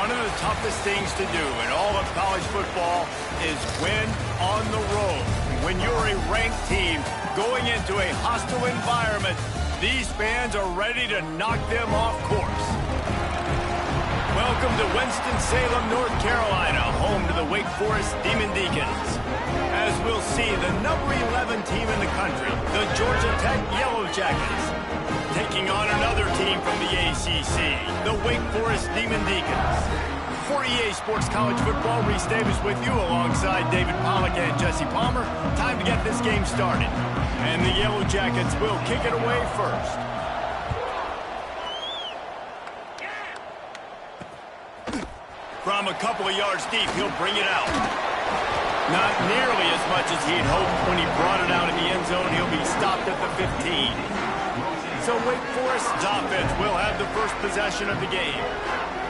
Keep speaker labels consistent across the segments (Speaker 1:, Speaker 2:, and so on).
Speaker 1: One of the toughest things to do in all of college football is win on the road. When you're a ranked team going into a hostile environment, these fans are ready to knock them off course. Welcome to Winston-Salem, North Carolina, home to the Wake Forest Demon Deacons. As we'll see, the number 11 team in the country, the Georgia Tech Yellow Jackets, taking on another team from the ACC, the Wake Forest Demon Deacons. For EA Sports College Football, Reese Davis with you alongside David Pollack and Jesse Palmer. Time to get this game started. And the Yellow Jackets will kick it away first. From a couple of yards deep, he'll bring it out. Not nearly as much as he'd hoped when he brought it out in the end zone. He'll be stopped at the 15. So Wake Forest's offense will have the first possession of the game.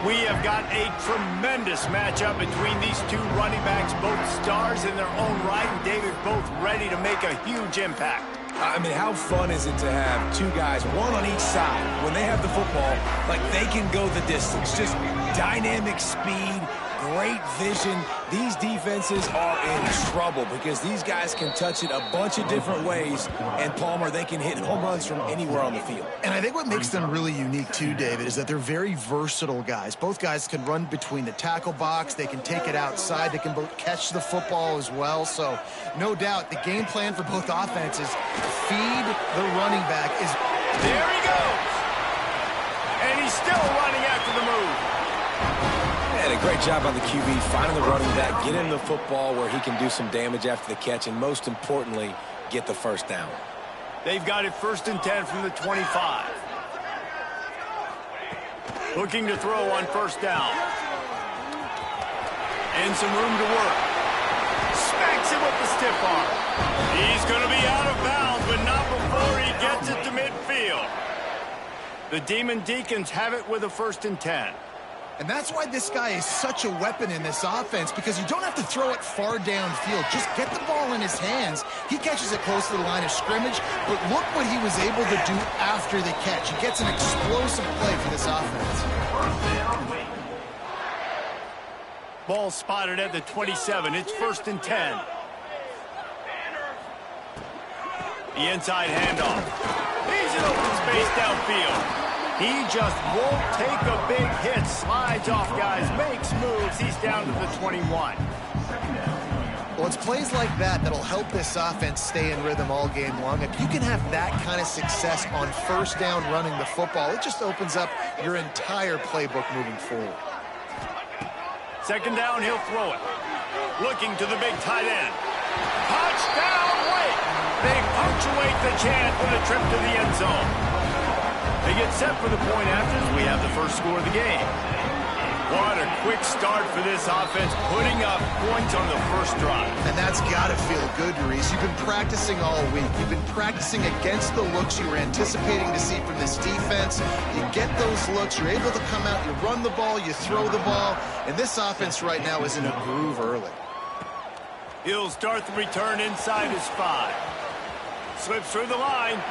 Speaker 1: We have got a tremendous matchup between these two running backs, both stars in their own right, and David, both ready to make a huge impact.
Speaker 2: I mean, how fun is it to have two guys, one on each side, when they have the football, like they can go the distance. Just dynamic speed, great vision. These defenses are in trouble because these guys can touch it a bunch of different ways, and Palmer, they can hit home runs from anywhere on the field.
Speaker 3: And I think what makes them really unique too, David, is that they're very versatile guys. Both guys can run between the tackle box. They can take it outside. They can both catch the football as well. So no doubt the game plan for both offenses, feed the running back is...
Speaker 1: There he goes! And he's still running after the move.
Speaker 2: And a great job on the QB, finding the running back, get him the football where he can do some damage after the catch, and most importantly, get the first down.
Speaker 1: They've got it 1st and 10 from the 25. Looking to throw on 1st down. And some room to work. Smacks it with the stiff arm. He's going to be out of bounds, but not before he gets it to midfield. The Demon Deacons have it with a 1st and 10.
Speaker 3: And that's why this guy is such a weapon in this offense, because you don't have to throw it far downfield. Just get the ball in his hands. He catches it close to the line of scrimmage, but look what he was able to do after the catch. He gets an explosive play for this offense.
Speaker 1: Ball spotted at the 27. It's 1st and 10. The inside handoff. He's in open space downfield. He just won't take a big hit. Slides off guys, makes moves. He's down to the 21.
Speaker 3: Well, it's plays like that that'll help this offense stay in rhythm all game long. If you can have that kind of success on 1st down running the football, it just opens up your entire playbook moving forward.
Speaker 1: 2nd down, he'll throw it. Looking to the big tight end. Touchdown, Wake! They punctuate the chant with a trip to the end zone. They get set for the point after as we have the first score of the game. What a quick start for this offense, putting up points on the first drive.
Speaker 3: And that's got to feel good, Reese. You've been practicing all week. You've been practicing against the looks you were anticipating to see from this defense. You get those looks, you're able to come out, you run the ball, you throw the ball, and this offense right now is in a groove early.
Speaker 1: He'll start the return inside his 5. Slips through the line.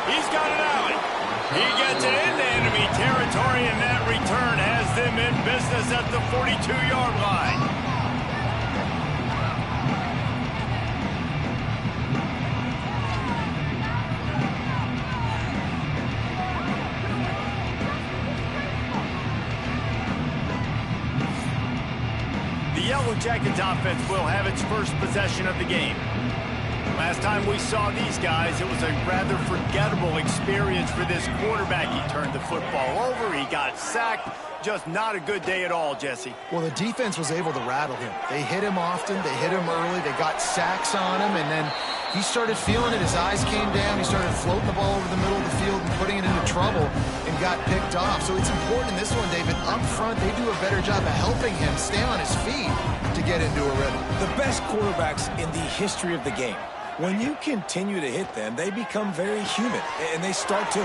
Speaker 1: He's got it out. He gets it into enemy territory, and that return has them in business at the 42-yard line. The Yellow Jackets offense will have its first possession of the game. Last time we saw these guys, it was a rather forgettable experience for this quarterback. He turned the football over, he got sacked. Just not a good day at all, Jesse.
Speaker 3: Well, the defense was able to rattle him. They hit him often, they hit him early, they got sacks on him, and then he started feeling it. His eyes came down, he started floating the ball over the middle of the field and putting it into trouble and got picked off. So it's important in this one, David, up front, they do a better job of helping him stay on his feet to get into a rhythm.
Speaker 2: The best quarterbacks in the history of the game, when you continue to hit them, they become very human, and they start to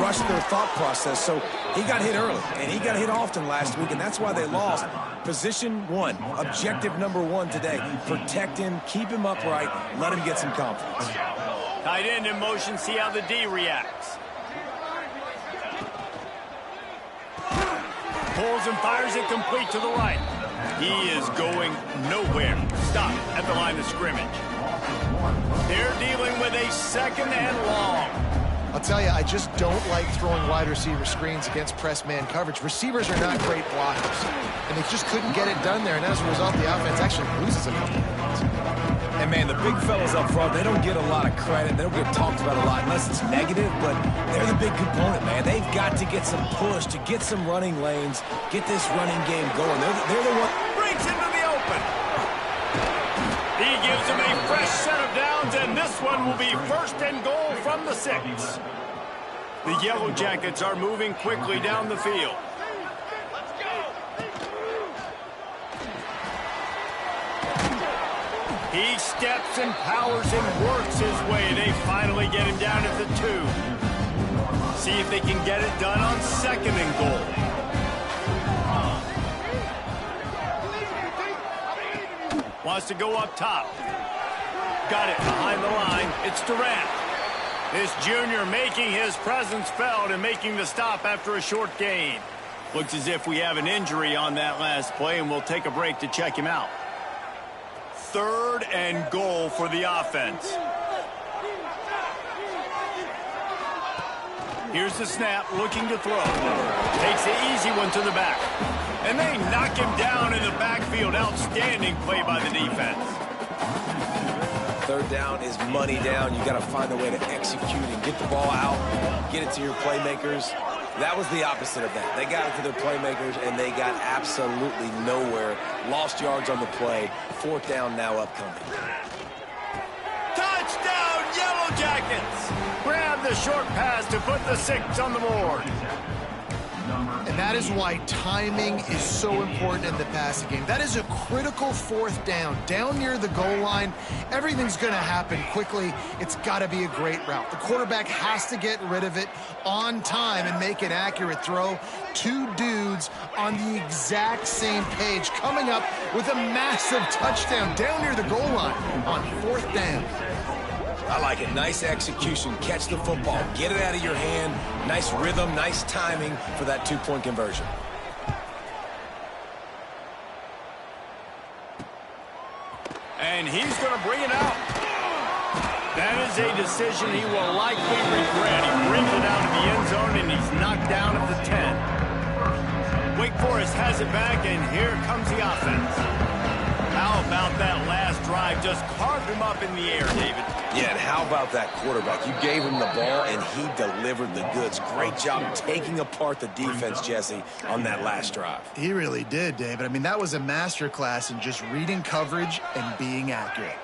Speaker 2: rush their thought process. So he got hit early, and he got hit often last week, and that's why they lost. Position 1, objective number 1 today. Protect him, keep him upright, let him get some confidence.
Speaker 1: Tight end in motion, see how the D reacts. Pulls and fires it complete to the right. He is going nowhere. Stop at the line of scrimmage. They're dealing with a second and long.
Speaker 3: I'll tell you, I just don't like throwing wide receiver screens against press man coverage. Receivers are not great blockers, and they just couldn't get it done there, and as a result, the offense actually loses a couple points.
Speaker 2: And, man, the big fellas up front, they don't get a lot of credit. They don't get talked about a lot unless it's negative, but they're the big component, man. They've got to get some push, to get some running lanes, get this running game going. They're the one.
Speaker 1: Breaks into the open. He gives him a fresh set of downs, and this one will be first and goal from the 6. The Yellow Jackets are moving quickly down the field. He steps and powers and works his way. They finally get him down at the 2. See if they can get it done on second and goal. Wants to go up top. Got it behind the line. It's Durant. This junior making his presence felt and making the stop after a short gain. Looks as if we have an injury on that last play, and we'll take a break to check him out. Third and goal for the offense. Here's the snap, looking to throw. Takes the easy one to the back. And they knock him down in the backfield. Outstanding play by the defense.
Speaker 2: Third down is money down. You got to find a way to execute and get the ball out, get it to your playmakers. That was the opposite of that. They got it to their playmakers, and they got absolutely nowhere. Lost yards on the play. Fourth down now upcoming.
Speaker 1: Touchdown, Yellow Jackets! Grab the short pass to put the 6 on the board.
Speaker 3: And that is why timing is so important in the passing game. That is a critical fourth down. Down near the goal line, everything's going to happen quickly. It's got to be a great route. The quarterback has to get rid of it on time and make an accurate throw. 2 dudes on the exact same page coming up with a massive touchdown down near the goal line on fourth down.
Speaker 2: I like it. Nice execution. Catch the football. Get it out of your hand. Nice rhythm, nice timing for that 2-point conversion.
Speaker 1: And he's going to bring it out. That is a decision he will likely regret. He brings it out of the end zone, and he's knocked down at the 10. Wake Forest has it back, and here comes the offense. How about that last drive? Just carved him up in the air, David.
Speaker 2: Yeah, and how about that quarterback? You gave him the ball, and he delivered the goods. Great job taking apart the defense, Jesse, on that last drive.
Speaker 3: He really did, David. I mean, that was a masterclass in just reading coverage and being accurate.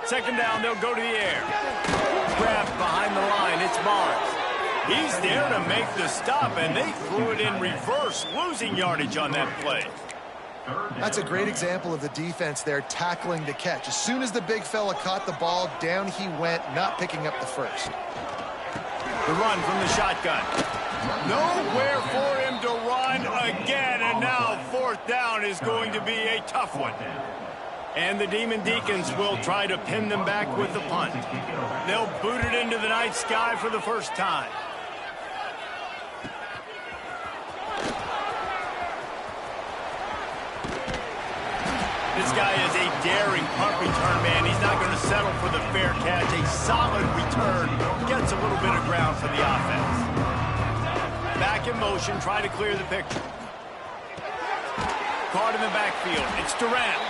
Speaker 1: Second down, they'll go to the air. Grabbed behind the line, it's Barnes. He's there to make the stop, and they threw it in reverse, losing yardage on that play.
Speaker 3: That's a great example of the defense there tackling the catch. As soon as the big fella caught the ball, down he went, not picking up the first.
Speaker 1: The run from the shotgun. Nowhere for him to run again, and now fourth down is going to be a tough one. And the Demon Deacons will try to pin them back with the punt. They'll boot it into the night sky for the first time. This guy is a daring punt return man. He's not going to settle for the fair catch. A solid return gets a little bit of ground for the offense. Back in motion, try to clear the picture. Caught in the backfield. It's Durant.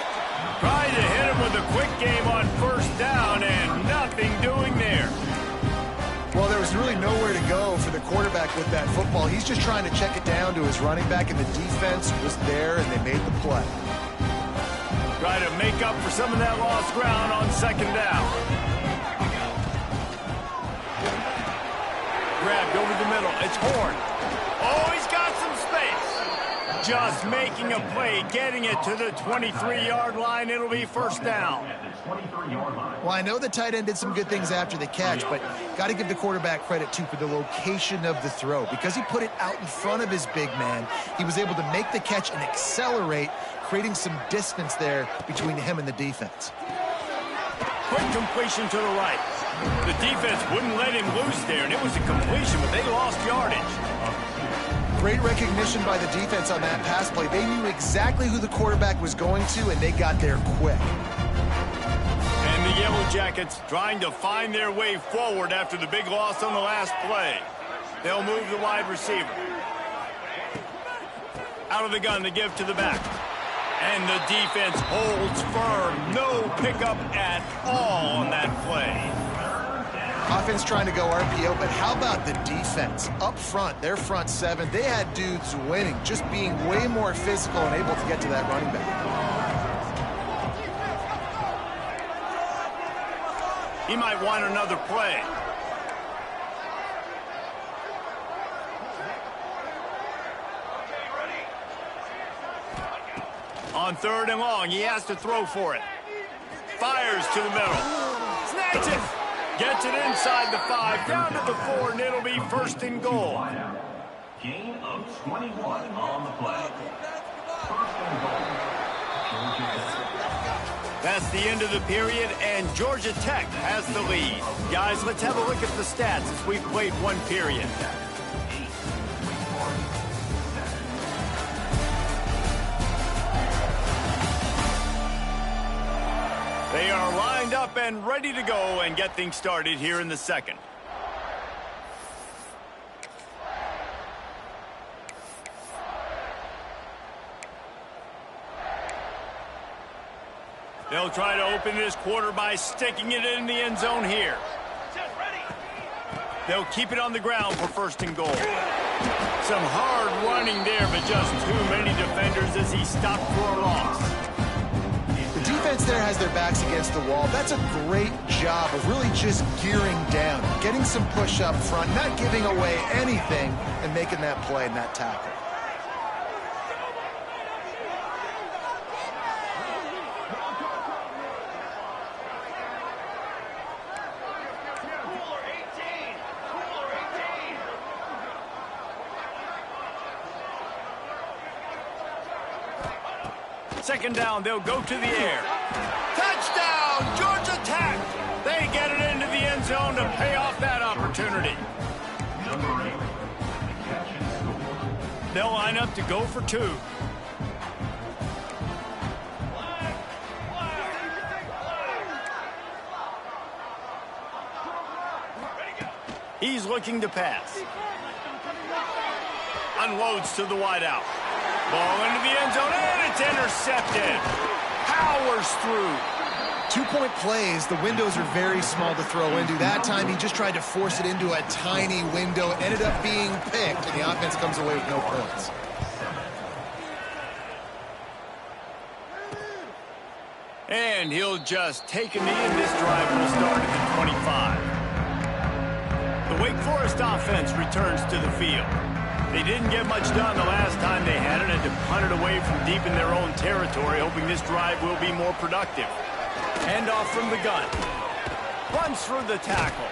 Speaker 1: Trying to hit him with a quick game on first down, and nothing doing there.
Speaker 3: Well, there was really nowhere to go for the quarterback with that football. He's just trying to check it down to his running back, and the defense was there, and they made the play.
Speaker 1: Try to make up for some of that lost ground on second down. Grabbed over the middle. It's Horn. Oh, he's got some space. Just making a play, getting it to the 23-yard line. It'll be first down.
Speaker 3: Well, I know the tight end did some good things after the catch, but got to give the quarterback credit, too, for the location of the throw. Because he put it out in front of his big man, he was able to make the catch and accelerate, creating some distance there between him and the defense.
Speaker 1: Quick completion to the right. The defense wouldn't let him loose there, and it was a completion, but they lost yardage.
Speaker 3: Great recognition by the defense on that pass play. They knew exactly who the quarterback was going to, and they got there quick.
Speaker 1: And the Yellow Jackets trying to find their way forward after the big loss on the last play. They'll move the wide receiver. Out of the gun, they give to the back. And the defense holds firm. No pickup at all on that play.
Speaker 3: Offense trying to go RPO, but how about the defense? Up front, their front seven, they had dudes winning, just being way more physical and able to get to that running back.
Speaker 1: He might want another play. On 3rd and long, he has to throw for it. Fires to the middle. Snatches it. Gets it inside the 5, down to the 4, and it'll be 1st and goal.
Speaker 4: Gain of 21 on the play. 1st and goal.
Speaker 1: That's the end of the period, and Georgia Tech has the lead. Guys, let's have a look at the stats as we've played one period. They are lined up and ready to go and get things started here in the second. They'll try to open this quarter by sticking it in the end zone here. They'll keep it on the ground for 1st and goal. Some hard running there, but just too many defenders as he stopped for a loss.
Speaker 3: The defense there has their backs against the wall. That's a great job of really just gearing down, getting some push up front, not giving away anything, and making that play and that tackle.
Speaker 1: Second down, they'll go to the air. Touchdown, Georgia Tech! They get it into the end zone to pay off that opportunity.
Speaker 4: Number 8, the catch and score.
Speaker 1: They'll line up to go for 2. He's looking to pass. Unloads to the wideout. Ball into the end zone, and it's intercepted. Powers through.
Speaker 3: 2-point plays, the windows are very small to throw into. That time, he just tried to force it into a tiny window. It ended up being picked, and the offense comes away with no points.
Speaker 1: And he'll just take a knee, and this drive will start at the 25. The Wake Forest offense returns to the field. They didn't get much done the last time they had it, and to punt it away from deep in their own territory, hoping this drive will be more productive. Handoff from the gun. Runs through the tackle.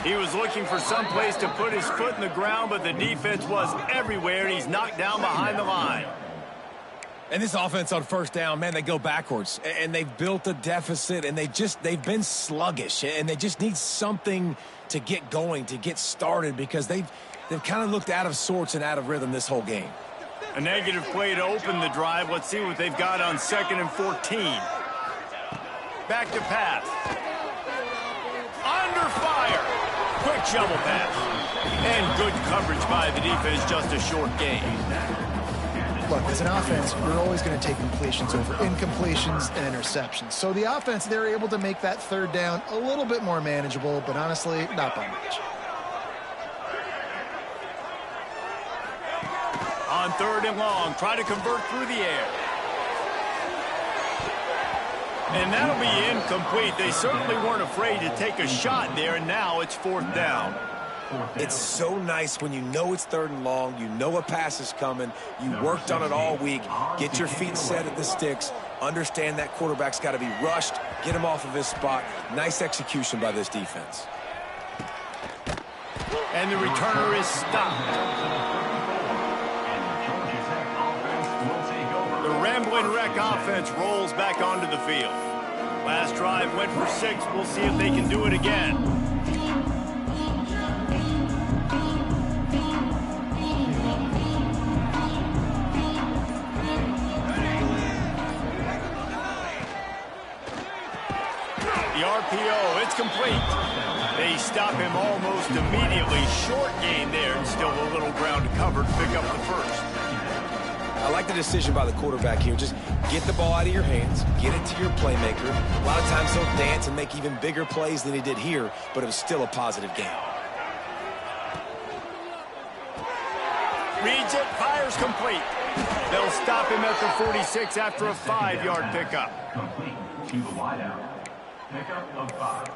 Speaker 1: He was looking for some place to put his foot in the ground, but the defense was everywhere, and he's knocked down behind the line.
Speaker 2: And this offense on 1st down, man, they go backwards. And they've built a deficit, and they've been sluggish. And they just need something to get going, to get started, because they've kind of looked out of sorts and out of rhythm this whole game.
Speaker 1: A negative play to open the drive. Let's see what they've got on 2nd and 14. Back to pass. Under fire. Quick shovel pass. And good coverage by the defense, just a short gain.
Speaker 3: Look, as an offense, we're always going to take completions over incompletions and interceptions. So the offense, they're able to make that 3rd down a little bit more manageable, but honestly, not by much.
Speaker 1: On 3rd and long, try to convert through the air. And that'll be incomplete. They certainly weren't afraid to take a shot there, and now it's 4th down.
Speaker 2: It's so nice when you know it's 3rd and long, you know a pass is coming, you worked on it all week, get your feet set at the sticks, understand that quarterback's got to be rushed, get him off of his spot. Nice execution by this defense.
Speaker 1: And the returner is stopped. The Ramblin' Wreck offense rolls back onto the field. Last drive went for 6. We'll see if they can do it again. The RPO, it's complete. They stop him almost immediately. Short gain there, and still a little ground to cover to pick up the first.
Speaker 2: I like the decision by the quarterback here. Just get the ball out of your hands, get it to your playmaker. A lot of times he'll dance and make even bigger plays than he did here, but it was still a positive game.
Speaker 1: Reads it, fires complete. They'll stop him at the 46 after a 5-yard pickup.
Speaker 4: Complete to the wideout. Pickup of 5.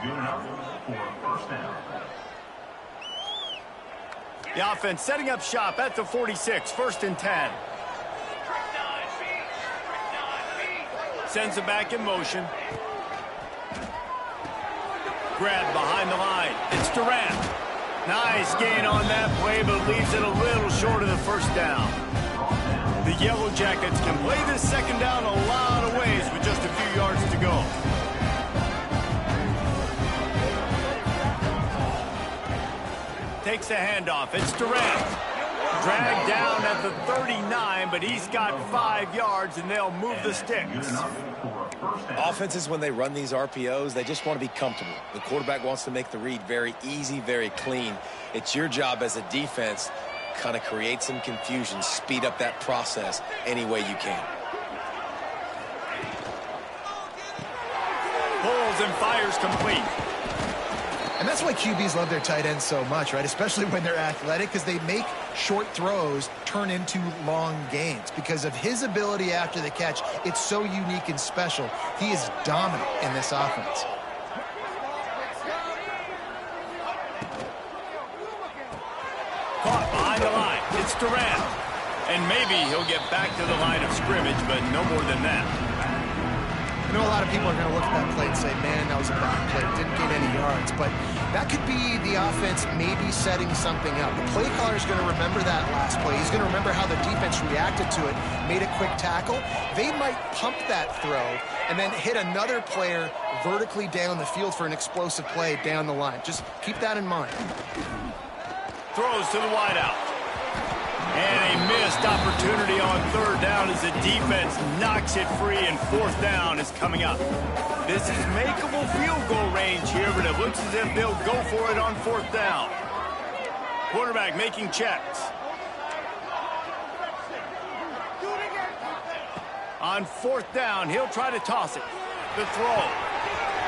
Speaker 4: Good enough for a first down.
Speaker 1: The offense setting up shop at the 46, 1st and 10. Sends it back in motion. Grab behind the line. It's Durant. Nice gain on that play, but leaves it a little short of the first down. The Yellow Jackets can play this second down a lot of ways with just a few yards to go. Takes the handoff. It's Durant. Dragged down at the 39, but he's got 5 yards, and they'll move the sticks.
Speaker 2: Offenses, when they run these RPOs, they just want to be comfortable. The quarterback wants to make the read very easy, very clean. It's your job as a defense to kind of create some confusion, speed up that process any way you can.
Speaker 1: Pulls and fires complete.
Speaker 3: And that's why QBs love their tight ends so much, right? Especially when they're athletic, because they make short throws turn into long gains. Because of his ability after the catch, it's so unique and special. He is dominant in this offense.
Speaker 1: Caught behind the line. It's Durant. And maybe he'll get back to the line of scrimmage, but no more than that.
Speaker 3: I know a lot of people are going to look at that play and say, man, that was a bad play. Didn't get any yards. But that could be the offense maybe setting something up. The play caller is going to remember that last play. He's going to remember how the defense reacted to it, made a quick tackle. They might pump that throw and then hit another player vertically down the field for an explosive play down the line. Just keep that in mind.
Speaker 1: Throws to the wideout. And a missed opportunity on 3rd down as the defense knocks it free, and 4th down is coming up. This is makeable field goal range here, but it looks as if they'll go for it on 4th down. Quarterback making checks. On 4th down, he'll try to toss it. The throw.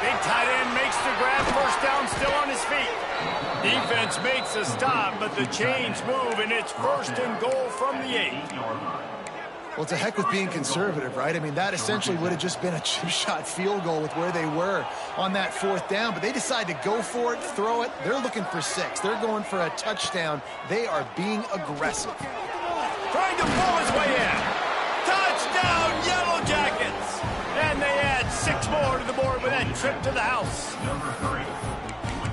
Speaker 1: Big tight end makes the grab. 1st down, still on his feet. Defense makes a stop, but the chains move, and it's 1st and goal from the 8.
Speaker 3: Well, it's a heck with being conservative, right? I mean, that essentially would have just been a chip-shot field goal with where they were on that 4th down, but they decide to go for it, throw it. They're looking for 6. They're going for a touchdown. They are being aggressive.
Speaker 1: Trying to pull his way in. Touchdown, Yellow Jackets! And they add 6 more to the board with that trip to the house.
Speaker 4: Number 3.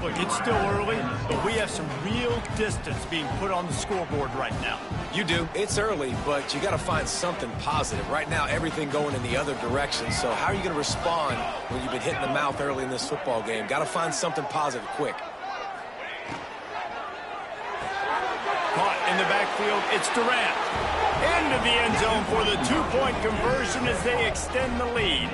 Speaker 1: Look, it's still early, but we have some real distance being put on the scoreboard right now.
Speaker 2: You do. It's early, but you got to find something positive. Right now, everything going in the other direction. So how are you going to respond when you've been hit in the mouth early in this football game? Got to find something positive quick.
Speaker 1: Caught in the backfield, it's Durant. Into the end zone for the 2-point conversion as they extend the lead.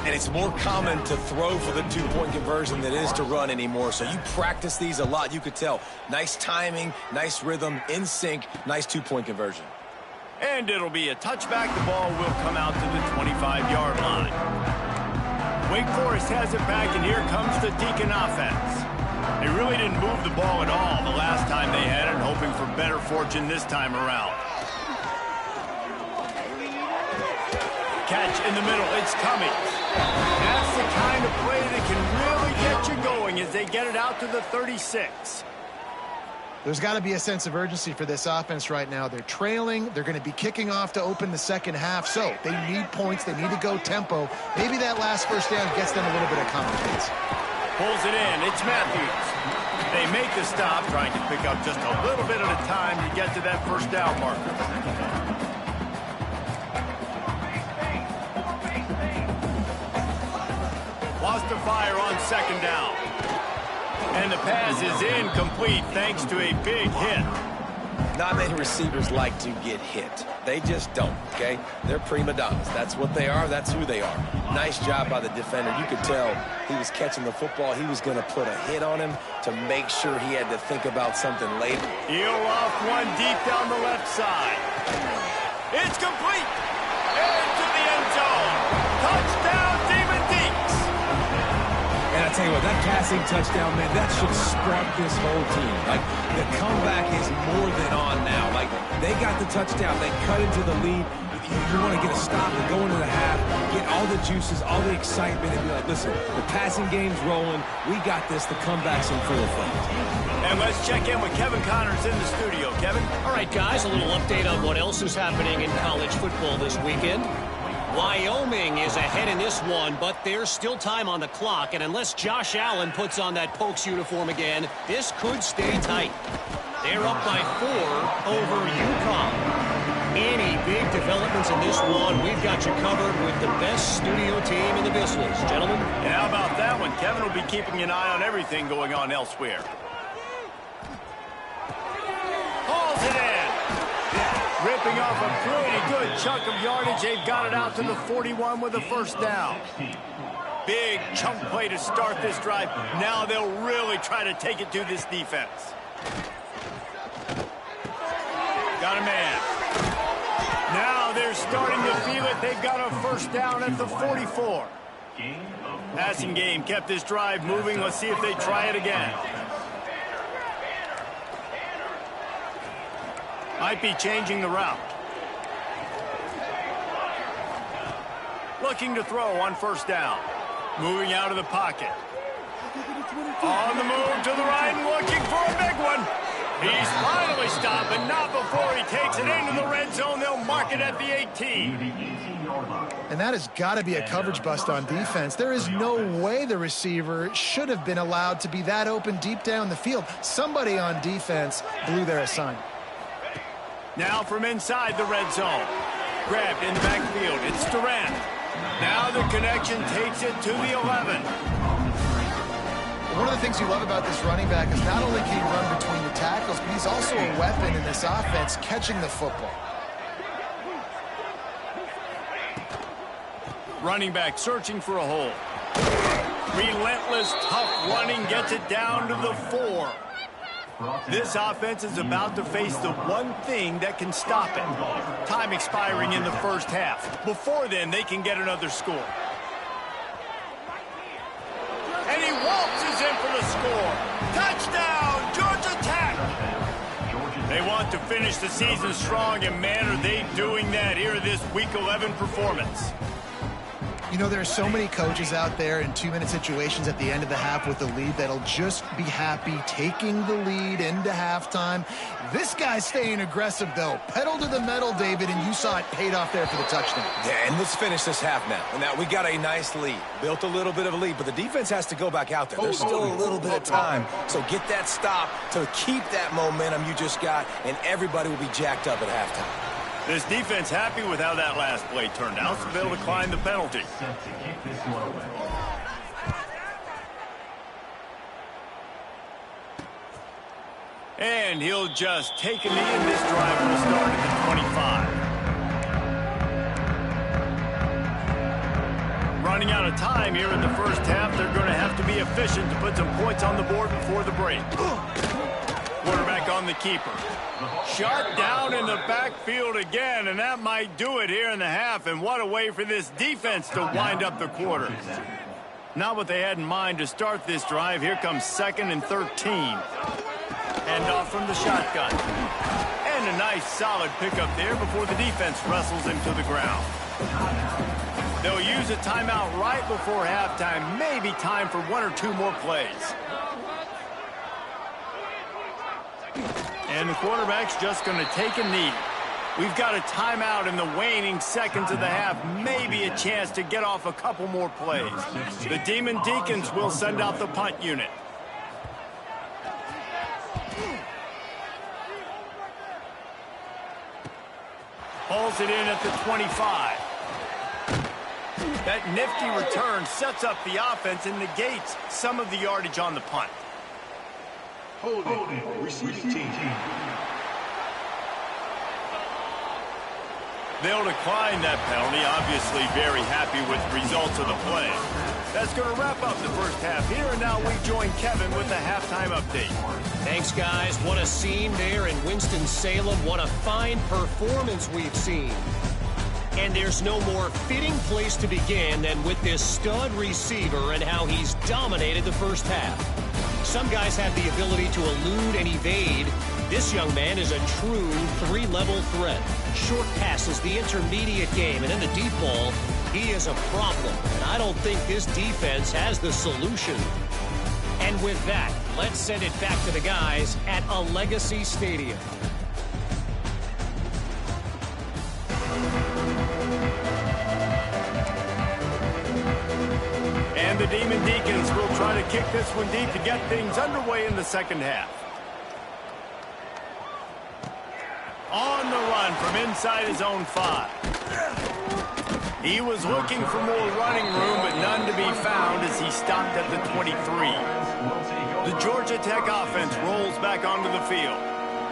Speaker 2: And it's more common to throw for the 2-point conversion than it is to run anymore. So you practice these a lot. You could tell. Nice timing, nice rhythm, in sync, nice 2-point conversion.
Speaker 1: And it'll be a touchback. The ball will come out to the 25-yard line. Wake Forest has it back, and here comes the Deacon offense. They really didn't move the ball at all the last time they had it, hoping for better fortune this time around. Catch in the middle. It's coming. That's the kind of play that can really get you going as they get it out to the 36.
Speaker 3: There's got to be a sense of urgency for this offense right now. They're trailing. They're going to be kicking off to open the second half. So they need points. They need to go tempo. Maybe that last 1st down gets them a little bit of confidence.
Speaker 1: Pulls it in. It's Matthews. They make the stop, trying to pick up just a little bit at a time to get to that 1st down marker. fire on second down. And the pass is incomplete thanks to a big hit.
Speaker 2: Not many receivers like to get hit. They just don't, okay? They're prima donnas. That's what they are. That's who they are. Nice job by the defender. You could tell he was catching the football. He was going to put a hit on him to make sure he had to think about something later.
Speaker 1: He'll off one deep down the left side. It's complete. Into the end zone. Touchdown, Demon Deacs.
Speaker 2: And I tell you what, that passing touchdown, man, that should spark this whole team. Like, the comeback is more than on now. Like, they got the touchdown. They cut into the lead. You want to get a stop and go into the half, get all the juices, all the excitement, and be like, listen, the passing game's rolling. We got this. The comeback's in full effect.
Speaker 1: And let's check in with Kevin Connors in the studio. Kevin?
Speaker 5: All right, guys, a little update on what else is happening in college football this weekend. Wyoming is ahead in this one, but there's still time on the clock, and unless Josh Allen puts on that Pokes uniform again, this could stay tight. They're up by 4 over UConn. Any big developments in this one, we've got you covered with the best studio team in the business. Gentlemen?
Speaker 1: And how about that one? Kevin will be keeping an eye on everything going on elsewhere. Hauls it in. Ripping off a pretty good chunk of yardage. They've got it out to the 41 with a first down. Big chunk play to start this drive. Now they'll really try to take it to this defense. Got a man. Now they're starting to feel it. They've got a first down at the 44. Passing game kept this drive moving. Let's see if they try it again. Might be changing the route. Looking to throw on first down. Moving out of the pocket. On the move to the right and looking for a big one. He's finally stopped, but not before he takes it into the red zone. They'll mark it at the 18.
Speaker 3: And that has got to be a coverage bust on defense. There is no way the receiver should have been allowed to be that open deep down the field. Somebody on defense blew their assignment.
Speaker 1: Now from inside the red zone. Grabbed in the backfield. It's Durant. Now the connection takes it to the 11.
Speaker 3: One of the things you love about this running back is not only can he run between the tackles, but he's also a weapon in this offense catching the football.
Speaker 1: Running back searching for a hole. Relentless, tough running gets it down to the 4. This offense is about to face the one thing that can stop it. Time expiring in the first half. Before then, they can get another score. And he waltzes in for the score. Touchdown, Georgia Tech! They want to finish the season strong, and man, are they doing that here in this Week 11 performance.
Speaker 3: You know, there are so many coaches out there in 2-minute situations at the end of the half with the lead that'll just be happy taking the lead into halftime. This guy's staying aggressive, though. Pedal to the metal, David, and you saw it paid off there for the touchdown.
Speaker 2: Yeah, and let's finish this half now. And now we got a nice lead. Built a little bit of a lead, but the defense has to go back out there. There's still a little bit of time. So get that stop to keep that momentum you just got, and everybody will be jacked up at halftime.
Speaker 1: This defense happy with how that last play turned out, so they'll decline the penalty. And he'll just take a knee, and this drive will start at the 25. Running out of time here in the first half, they're going to have to be efficient to put some points on the board before the break. Quarterback on the keeper. Shot down in the backfield again, and that might do it here in the half. And what a way for this defense to wind up the quarter. Not what they had in mind to start this drive. Here comes 2nd and 13. And off from the shotgun. And a nice solid pickup there before the defense wrestles him to the ground. They'll use a timeout right before halftime. Maybe time for 1 or 2 more plays. And the quarterback's just going to take a knee. We've got a timeout in the waning seconds of the half. Maybe a chance to get off a couple more plays. The Demon Deacons will send out the punt unit. Pulls it in at the 25. That nifty return sets up the offense and negates some of the yardage on the punt.
Speaker 4: Holding. Receiving team.
Speaker 1: They'll decline that penalty, obviously very happy with the results of the play. That's going to wrap up the first half here, and now we join Kevin with the halftime update.
Speaker 5: Thanks, guys. What a scene there in Winston-Salem. What a fine performance we've seen. And there's no more fitting place to begin than with this stud receiver and how he's dominated the first half. Some guys have the ability to elude and evade. This young man is a true three-level threat. Short passes, the intermediate game, and in the deep ball, he is a problem. And I don't think this defense has the solution. And with that, let's send it back to the guys at Allegacy Stadium.
Speaker 1: And the Demon Deacons will try to kick this one deep to get things underway in the second half. On the run from inside his own 5. He was looking for more running room, but none to be found as he stopped at the 23. The Georgia Tech offense rolls back onto the field.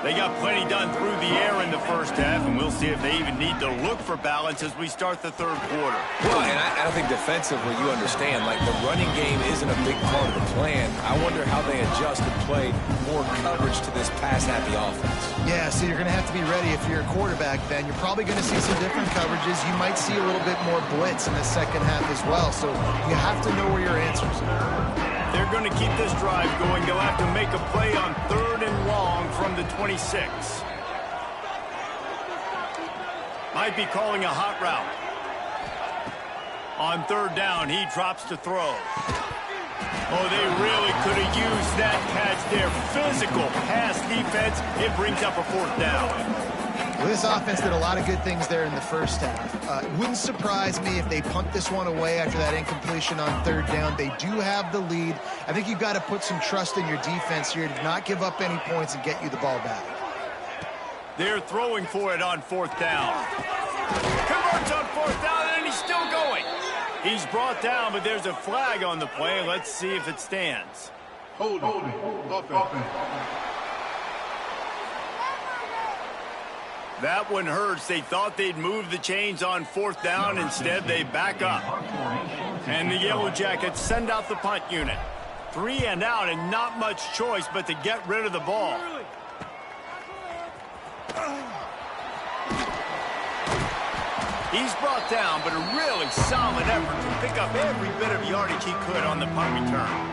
Speaker 1: They got plenty done through the air in the first half, and we'll see if they even need to look for balance as we start the third quarter.
Speaker 2: Well, and I think defensively, you understand, like the running game isn't a big part of the plan. I wonder how they adjust and play more coverage to this pass-happy offense.
Speaker 3: Yeah, so you're going to have to be ready if you're a quarterback, Ben. You're probably going to see some different coverages. You might see a little bit more blitz in the second half as well, so you have to know where your answers are.
Speaker 1: They're going to keep this drive going. They'll have to make a play on 3rd and long from the 26. Might be calling a hot route. On 3rd down, he drops to throw. Oh, they really could have used that catch there. Physical pass defense. It brings up a 4th down.
Speaker 3: Well, this offense did a lot of good things there in the first half. It wouldn't surprise me if they punt this one away after that incompletion on 3rd down. They do have the lead. I think you've got to put some trust in your defense here to not give up any points and get you the ball back.
Speaker 1: They're throwing for it on 4th down. Converts on 4th down, and he's still going. He's brought down, but there's a flag on the play. Let's see if it stands.
Speaker 4: Holding.
Speaker 1: That one hurts. They thought they'd move the chains on 4th down. Instead, they back up. And the Yellow Jackets send out the punt unit. 3 and out, and not much choice but to get rid of the ball. He's brought down, but a really solid effort to pick up every bit of yardage he could on the punt return.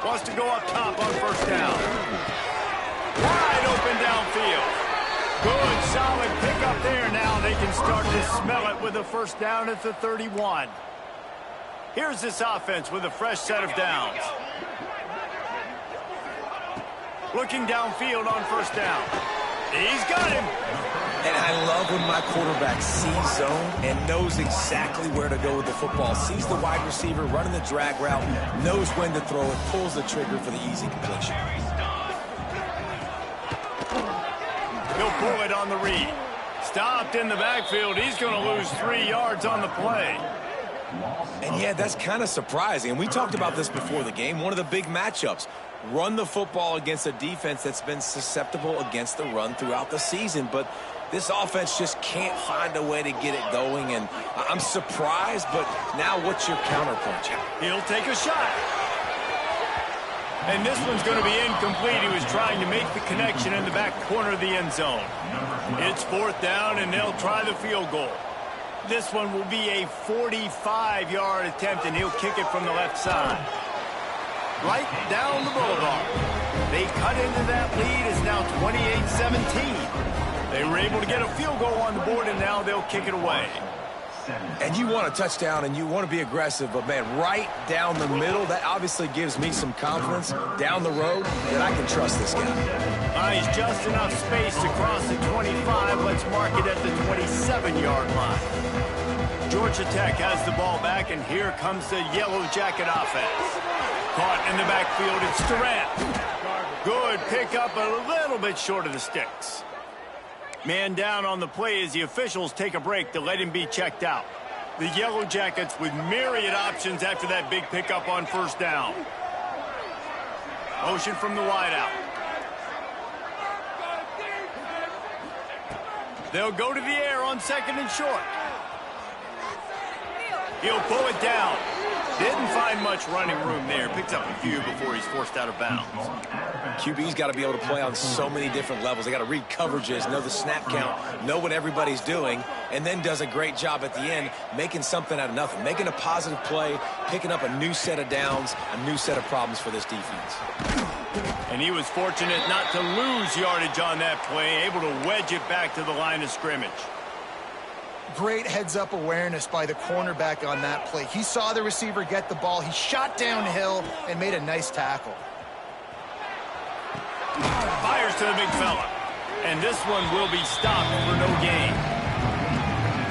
Speaker 1: Wants to go up top on 1st down. Wide open downfield. Good, solid pickup there. Now they can start to smell it with a 1st down at the 31. Here's this offense with a fresh set of downs. Looking downfield on 1st down. He's got him.
Speaker 2: And I love when my quarterback sees zone and knows exactly where to go with the football. Sees the wide receiver running the drag route, knows when to throw it, pulls the trigger for the easy completion.
Speaker 1: He'll pull it on the read. Stopped in the backfield. He's going to lose 3 yards on the play.
Speaker 2: And yeah, that's kind of surprising. And we talked about this before the game. One of the big matchups. Run the football against a defense that's been susceptible against the run throughout the season. But this offense just can't find a way to get it going. And I'm surprised, but now what's your counterpunch?
Speaker 1: He'll take a shot. And this one's going to be incomplete. He was trying to make the connection in the back corner of the end zone. It's 4th down, and they'll try the field goal. This one will be a 45-yard attempt, and he'll kick it from the left side. Right down the boulevard. They cut into that lead. It's now 28-17. They were able to get a field goal on the board, and now they'll kick it away.
Speaker 2: And you want a touchdown, and you want to be aggressive, but, man, right down the middle, that obviously gives me some confidence down the road that I can trust this guy.
Speaker 1: He's just enough space to cross the 25. Let's mark it at the 27-yard line. Georgia Tech has the ball back, and here comes the Yellow Jacket offense. Caught in the backfield, it's Durant. Good pickup, a little bit short of the sticks. Man down on the play as the officials take a break to let him be checked out. The Yellow Jackets with myriad options after that big pickup on first down. Motion from the wideout. They'll go to the air on second and short. He'll pull it down. Didn't find much running room there. Picks up a few before he's forced out of bounds.
Speaker 2: QB's got to be able to play on so many different levels. They got to read coverages, know the snap count, know what everybody's doing, and then does a great job at the end making something out of nothing, making a positive play, picking up a new set of downs, a new set of problems for this defense.
Speaker 1: And he was fortunate not to lose yardage on that play, able to wedge it back to the line of scrimmage.
Speaker 3: Great heads-up awareness by the cornerback on that play. He saw the receiver get the ball. He shot downhill and made a nice tackle.
Speaker 1: Fires to the big fella. And this one will be stopped for no gain.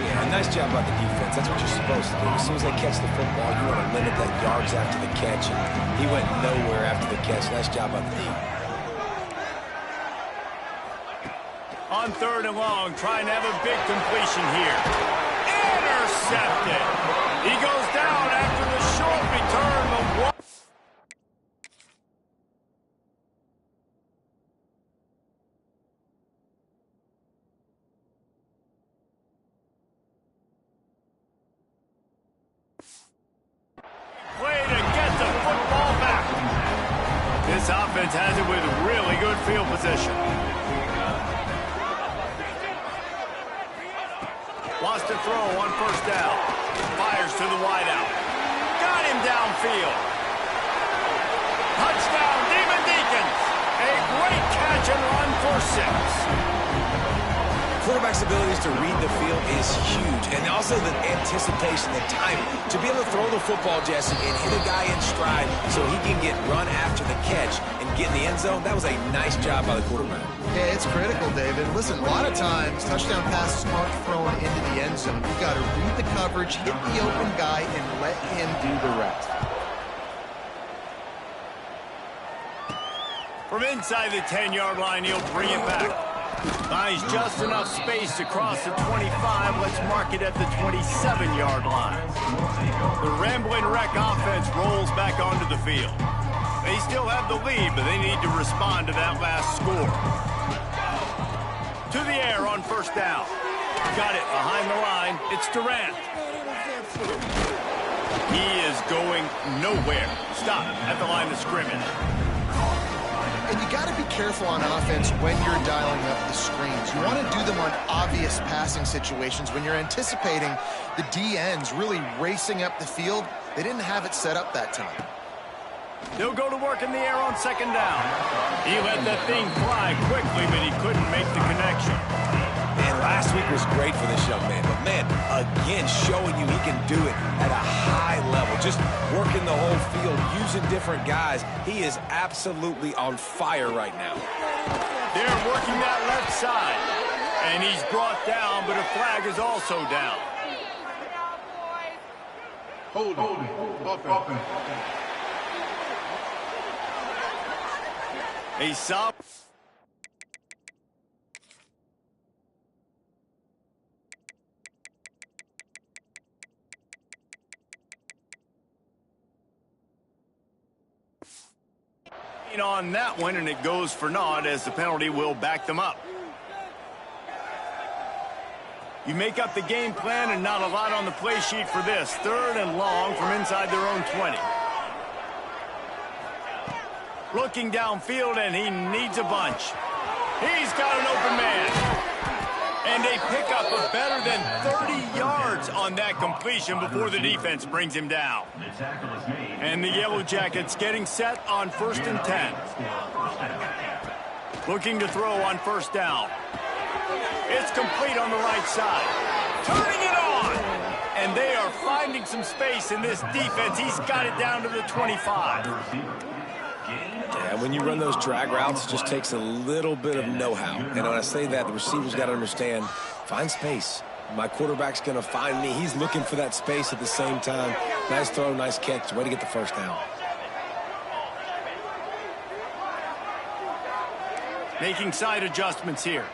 Speaker 2: Yeah, nice job by the defense. That's what you're supposed to do. As soon as they catch the football, you want to limit that yards after the catch. And he went nowhere after the catch. Nice job by the defense.
Speaker 1: On third and long, trying to have a big completion here. Intercepted. He goes down after the short return. Play to get the football back. This offense has it with really good field position. Wants to throw on first down. Fires to the wideout. Got him downfield. Touchdown, Demon Deacons. A great catch and run for 6.
Speaker 2: Quarterback's abilities to read the field is huge. And also the anticipation, the timing. To be able to throw the football, Jesse, and hit a guy in stride so he can get run after the catch and get in the end zone, that was a nice job by the quarterback.
Speaker 3: Yeah, it's critical, David. Listen, a lot of times, touchdown passes aren't thrown into the end zone. You've got to read the coverage, hit the open guy, and let him do the rest.
Speaker 1: From inside the 10-yard line, he'll bring it back. Finds just enough space to cross the 25. Let's mark it at the 27-yard line. The Rambling Wreck offense rolls back onto the field. They still have the lead, but they need to respond to that last score. To the air on first down. Got it behind the line. It's Durant. He is going nowhere. Stop at the line of scrimmage.
Speaker 3: And you got to be careful on offense when you're dialing up the screens. You want to do them on obvious passing situations when you're anticipating the DNs really racing up the field. They didn't have it set up that time.
Speaker 1: They'll go to work in the air on second down. He let that thing fly quickly, but he couldn't make the connection.
Speaker 2: Man, last week was great for this young man. But, man, again, showing you he can do it at a high level. Just working the whole field, using different guys. He is absolutely on fire right now.
Speaker 1: They're working that left side. And he's brought down, but a flag is also down.
Speaker 4: Hold offense.
Speaker 1: A sub. On that one, and it goes for naught as the penalty will back them up. You make up the game plan and not a lot on the play sheet for this. Third and long from inside their own 20. Looking downfield, and he needs a bunch. He's got an open man. And a pickup of better than 30 yards on that completion before the defense brings him down. And the Yellow Jackets getting set on first and 10. Looking to throw on first down. It's complete on the right side. Turning it on! And they are finding some space in this defense. He's got it down to the 25.
Speaker 2: Yeah, when you run those drag routes, it just takes a little bit of know-how. And when I say that, the receiver's got to understand, find space. My quarterback's going to find me. He's looking for that space at the same time. Nice throw, nice catch. Way to get the first down.
Speaker 1: Making side adjustments here.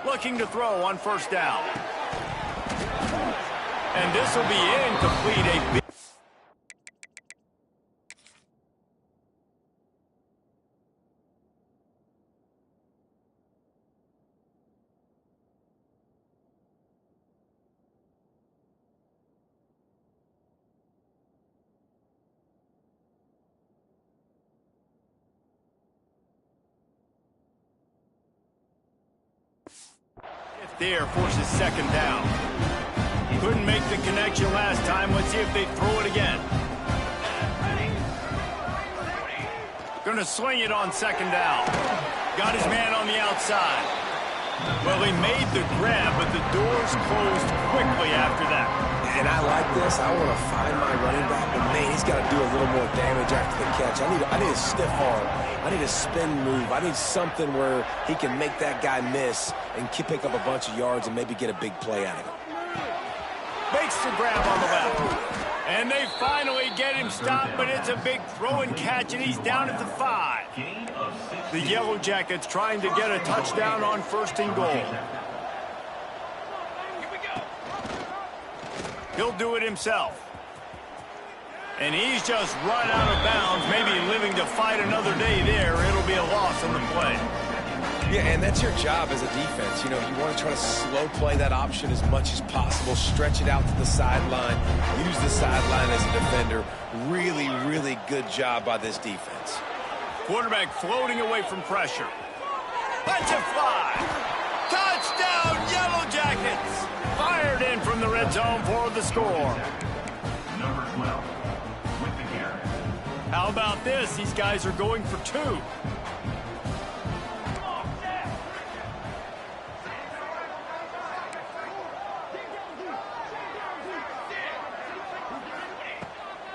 Speaker 1: Looking to throw on first down. And this will be incomplete. A big there forces second down. Couldn't make the connection last time. Let's see if they throw it again. Gonna swing it on second down. Got his man on the outside. Well, he made the grab, but the doors closed quickly after that.
Speaker 2: And I like this. I want to find my running back, but man, he's got to do a little more damage after the catch. I need a stiff arm. I need a spin move. I need something where he can make that guy miss and pick up a bunch of yards and maybe get a big play out of it.
Speaker 1: Makes the grab on the left. And they finally get him stopped, but it's a big throw and catch, and he's down at the 5. The Yellow Jackets trying to get a touchdown on first and goal. He'll do it himself. And he's just run out of bounds, maybe living to fight another day there. It'll be a loss on the play.
Speaker 2: Yeah, and that's your job as a defense. You know, you want to try to slow play that option as much as possible, stretch it out to the sideline, use the sideline as a defender. Really, really good job by this defense.
Speaker 1: Quarterback floating away from pressure. Bunch of fly. Touchdown, Yellow Jackets. Fired in from the red zone for the score.
Speaker 4: Number 12, with the carry.
Speaker 1: How about this? These guys are going for 2.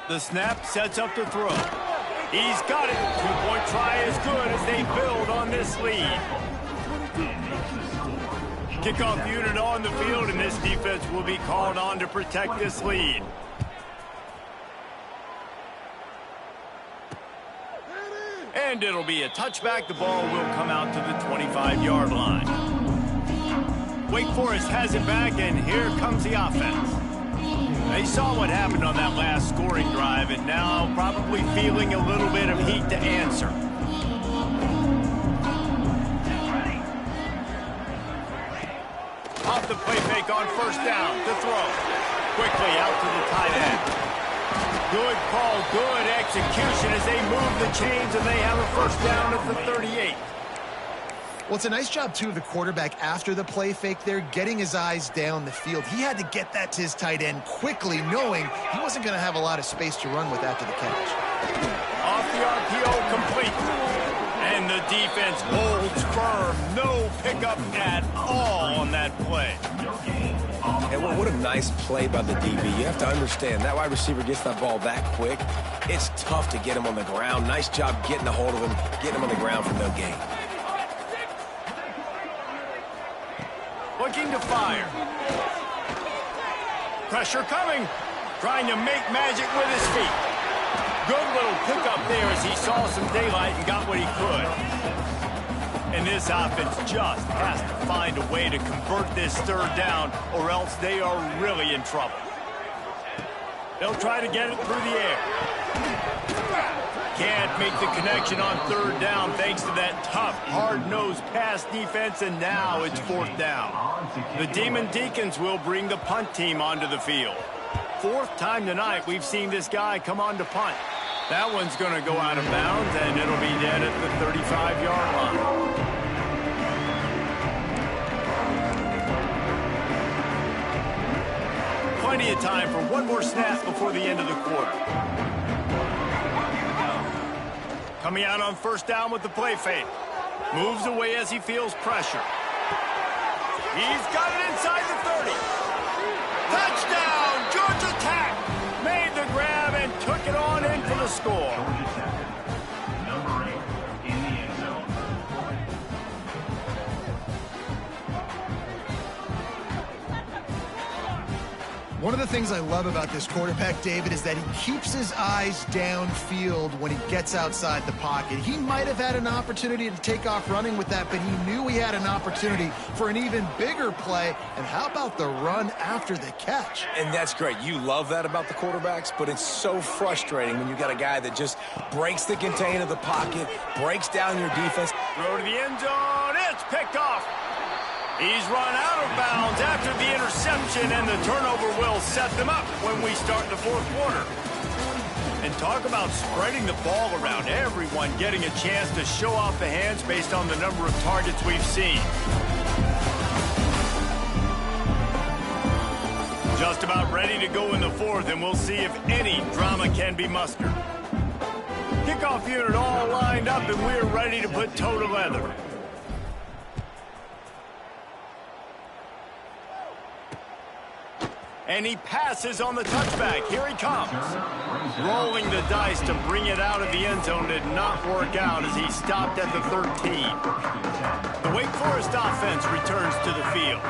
Speaker 1: The snap sets up the throw. He's got it. 2-point try as good as they build on this lead. Kickoff unit on the field, and this defense will be called on to protect this lead. And it'll be a touchback. The ball will come out to the 25-yard line. Wake Forest has it back, and here comes the offense. They saw what happened on that last scoring drive, and now probably feeling a little bit of heat to answer. Off the play fake on first down to throw. Quickly out to the tight end. Good call, good execution as they move the chains, and they have a first down at the 38.
Speaker 3: Well, it's a nice job, too, of the quarterback after the play fake there, getting his eyes down the field. He had to get that to his tight end quickly, knowing he wasn't going to have a lot of space to run with after the catch.
Speaker 1: Off the RPO, complete. And the defense holds firm. No pickup at all on that play.
Speaker 2: And what a nice play by the DB. You have to understand, that wide receiver gets that ball that quick. It's tough to get him on the ground. Nice job getting a hold of him, getting him on the ground for no gain.
Speaker 1: Looking to fire. Pressure coming. Trying to make magic with his feet. Good little pickup there as he saw some daylight and got what he could. And this offense just has to find a way to convert this third down, or else they are really in trouble. They'll try to get it through the air. Can't make the connection on third down thanks to that tough, hard-nosed pass defense, and now it's fourth down. The Demon Deacons will bring the punt team onto the field. Fourth time tonight we've seen this guy come on to punt. That one's going to go out of bounds, and it'll be dead at the 35-yard line. Plenty of time for one more snap before the end of the quarter. Coming out on first down with the play fake. Moves away as he feels pressure. He's got it inside the 30. Touchdown, Georgia Tech! Made the grab and took it on in for the score.
Speaker 4: Number 8 in the end zone.
Speaker 3: One of the things I love about this quarterback, David, is that he keeps his eyes downfield when he gets outside the pocket. He might have had an opportunity to take off running with that, but he knew he had an opportunity for an even bigger play. And how about the run after the catch?
Speaker 2: And that's great. You love that about the quarterbacks, but it's so frustrating when you got a guy that just breaks the contain of the pocket, breaks down your defense.
Speaker 1: Throw to the end zone. It's picked off. He's run out of bounds after the interception, and the turnover will set them up when we start the fourth quarter. And talk about spreading the ball around. Everyone getting a chance to show off the hands based on the number of targets we've seen. Just about ready to go in the fourth, and we'll see if any drama can be mustered. Kickoff unit all lined up, and we're ready to put toe to leather. And he passes on the touchback. Here he comes. Rolling the dice to bring it out of the end zone did not work out as he stopped at the 13. The Wake Forest offense returns to the field.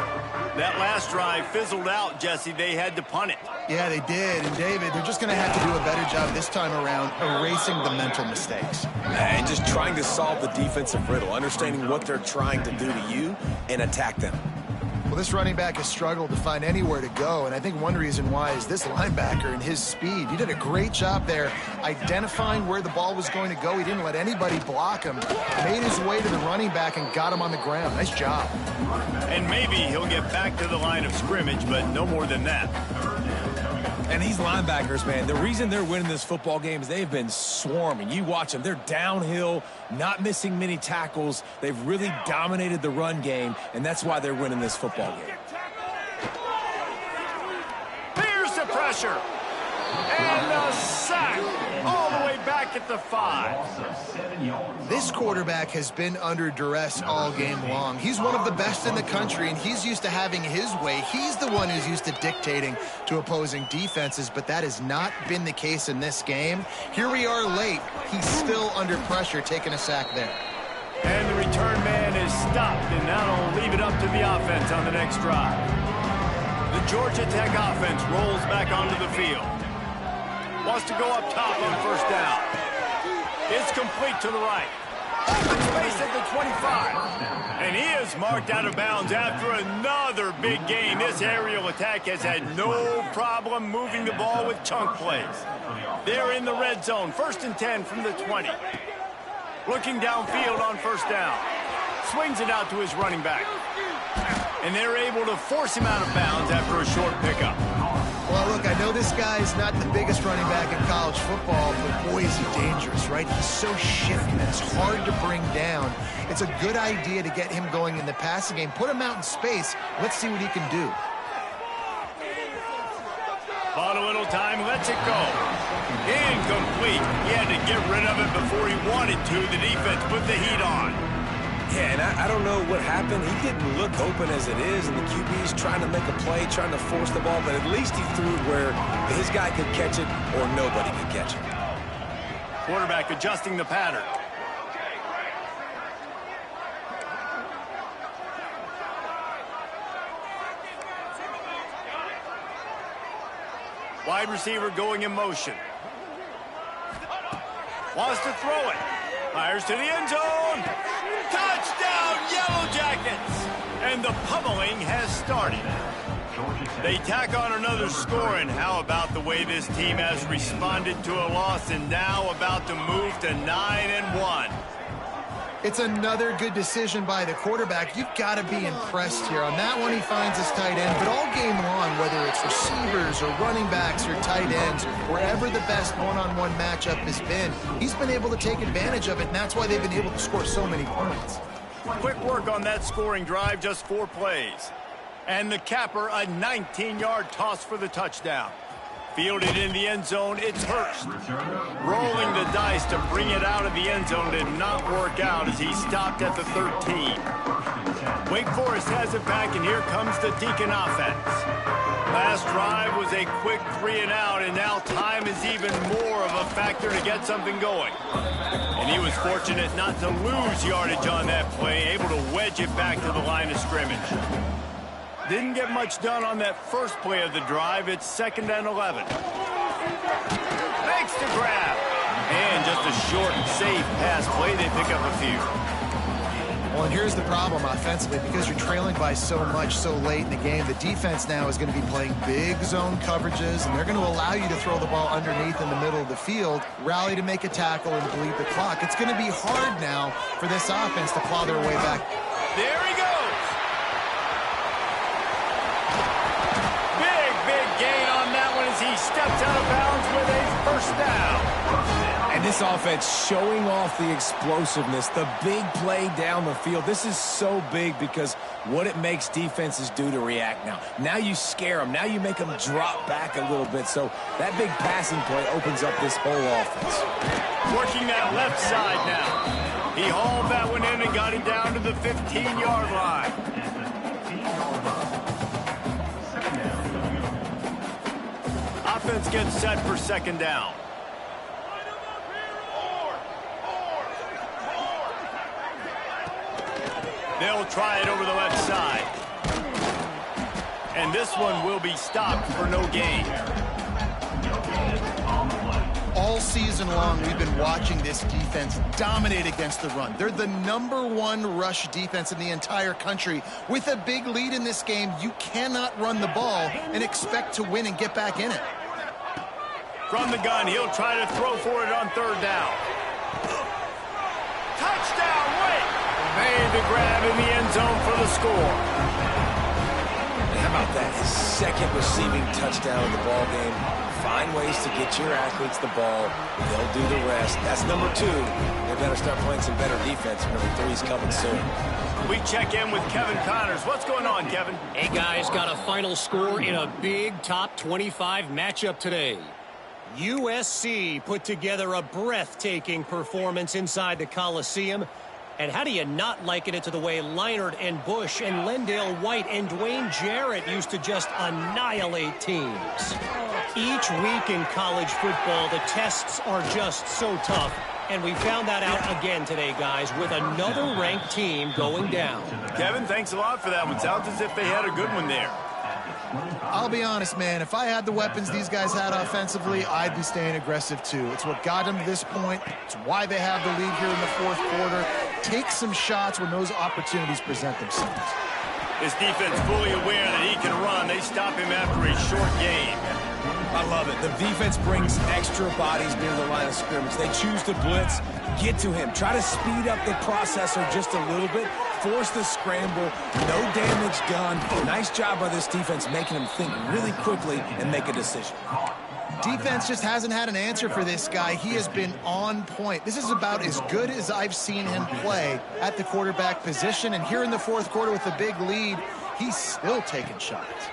Speaker 1: That last drive fizzled out, Jesse. They had to punt it.
Speaker 3: Yeah, they did. And, David, they're just going to have to do a better job this time around erasing the mental mistakes.
Speaker 2: And just trying to solve the defensive riddle, understanding what they're trying to do to you and attack them.
Speaker 3: Well, this running back has struggled to find anywhere to go, and I think one reason why is this linebacker and his speed. He did a great job there identifying where the ball was going to go. He didn't let anybody block him. Made his way to the running back and got him on the ground. Nice job.
Speaker 1: And maybe he'll get back to the line of scrimmage, but no more than that.
Speaker 2: And these linebackers, man, the reason they're winning this football game is they've been swarming. You watch them. They're downhill, not missing many tackles. They've really dominated the run game, and that's why they're winning this football game.
Speaker 1: Here's the pressure. And a sack all the way back at the 5.
Speaker 3: This quarterback has been under duress all game long. He's one of the best in the country, and he's used to having his way. He's the one who's used to dictating to opposing defenses, but that has not been the case in this game. Here we are late. He's still under pressure, taking a sack there.
Speaker 1: And the return man is stopped, and that'll leave it up to the offense on the next drive. The Georgia Tech offense rolls back onto the field. Wants to go up top on first down. It's complete to the right. Open space at the 25. And he is marked out of bounds after another big gain. This aerial attack has had no problem moving the ball with chunk plays. They're in the red zone. 1st and 10 from the 20. Looking downfield on first down. Swings it out to his running back. And they're able to force him out of bounds after a short pickup.
Speaker 3: Well, look, I know this guy's not the biggest running back in college football, but boy, is he dangerous, right? He's so shifty that it's hard to bring down. It's a good idea to get him going in the passing game. Put him out in space. Let's see what he can do.
Speaker 1: Bought a little time, lets it go. Incomplete. He had to get rid of it before he wanted to. The defense put the heat on.
Speaker 2: Yeah, and I don't know what happened. He didn't look open as it is, and the QB's trying to make a play, trying to force the ball, but at least he threw it where his guy could catch it or nobody could catch it.
Speaker 1: Quarterback adjusting the pattern. Wide receiver going in motion. Wants to throw it. Fires to the end zone. Touchdown, Yellow Jackets! And the pummeling has started. They tack on another score, and how about the way this team has responded to a loss and now about to move to 9-1.
Speaker 3: It's another good decision by the quarterback. You've got to be impressed here. On that one, he finds his tight end, but all game long, whether it's receivers or running backs or tight ends, wherever the best one-on-one matchup has been, he's been able to take advantage of it, and that's why they've been able to score so many points.
Speaker 1: Quick work on that scoring drive, just 4 plays. And the capper, a 19-yard toss for the touchdown. Fielded in the end zone, it's Hurst. Rolling the dice to bring it out of the end zone did not work out as he stopped at the 13. Wake Forest has it back, and here comes the Deacon offense. Last drive was a quick 3-and-out, and now time is even more of a factor to get something going. And he was fortunate not to lose yardage on that play, able to wedge it back to the line of scrimmage. Didn't get much done on that first play of the drive. It's 2nd and 11. Makes the grab. And just a short, safe pass play. They pick up a few.
Speaker 3: Well, and here's the problem offensively. Because you're trailing by so much so late in the game, the defense now is going to be playing big zone coverages, and they're going to allow you to throw the ball underneath in the middle of the field, rally to make a tackle, and bleed the clock. It's going to be hard now for this offense to claw their way back.
Speaker 1: There he goes. Big gain on that one as he steps out of bounds with a first down.
Speaker 2: And this offense showing off the explosiveness, the big play down the field. This is so big because what it makes defenses do to react now. Now you scare them. Now you make them drop back a little bit. So that big passing play opens up this whole offense.
Speaker 1: Working that left side now. He hauled that one in and got it down to the 15-yard line. Offense gets set for 2nd down. They'll try it over the left side. And this one will be stopped for no gain.
Speaker 3: All season long, we've been watching this defense dominate against the run. They're the #1 rush defense in the entire country. With a big lead in this game, you cannot run the ball and expect to win and get back in it.
Speaker 1: From the gun, he'll try to throw for it on 3rd down. Touchdown, Wake! Made the grab in the end zone for the score.
Speaker 2: How about that? His 2nd receiving touchdown of the ball game. Find ways to get your athletes the ball. They'll do the rest. That's number 2. They better start playing some better defense. Number 3's coming soon.
Speaker 1: We check in with Kevin Connors. What's going on, Kevin?
Speaker 5: Hey, guys, got a final score in a big top 25 matchup today. USC put together a breathtaking performance inside the Coliseum. And how do you not liken it to the way Leinart and Bush and Lendale White and Dwayne Jarrett used to just annihilate teams? Each week in college football, the tests are just so tough. And we found that out again today, guys, with another ranked team going down.
Speaker 1: Kevin, thanks a lot for that one. Sounds as if they had a good one there.
Speaker 3: I'll be honest, man. If I had the weapons these guys had offensively, I'd be staying aggressive, too. It's what got them to this point. It's why they have the lead here in the 4th quarter. Take some shots when those opportunities present themselves.
Speaker 1: His defense fully aware that he can run. They stop him after a short game.
Speaker 2: I love it. The defense brings extra bodies near the line of scrimmage. They choose to blitz, get to him, try to speed up the processor just a little bit, force the scramble, no damage done. Nice job by this defense making him think really quickly and make a decision.
Speaker 3: Defense just hasn't had an answer for this guy. He has been on point. This is about as good as I've seen him play at the quarterback position. And here in the 4th quarter with a big lead, he's still taking shots.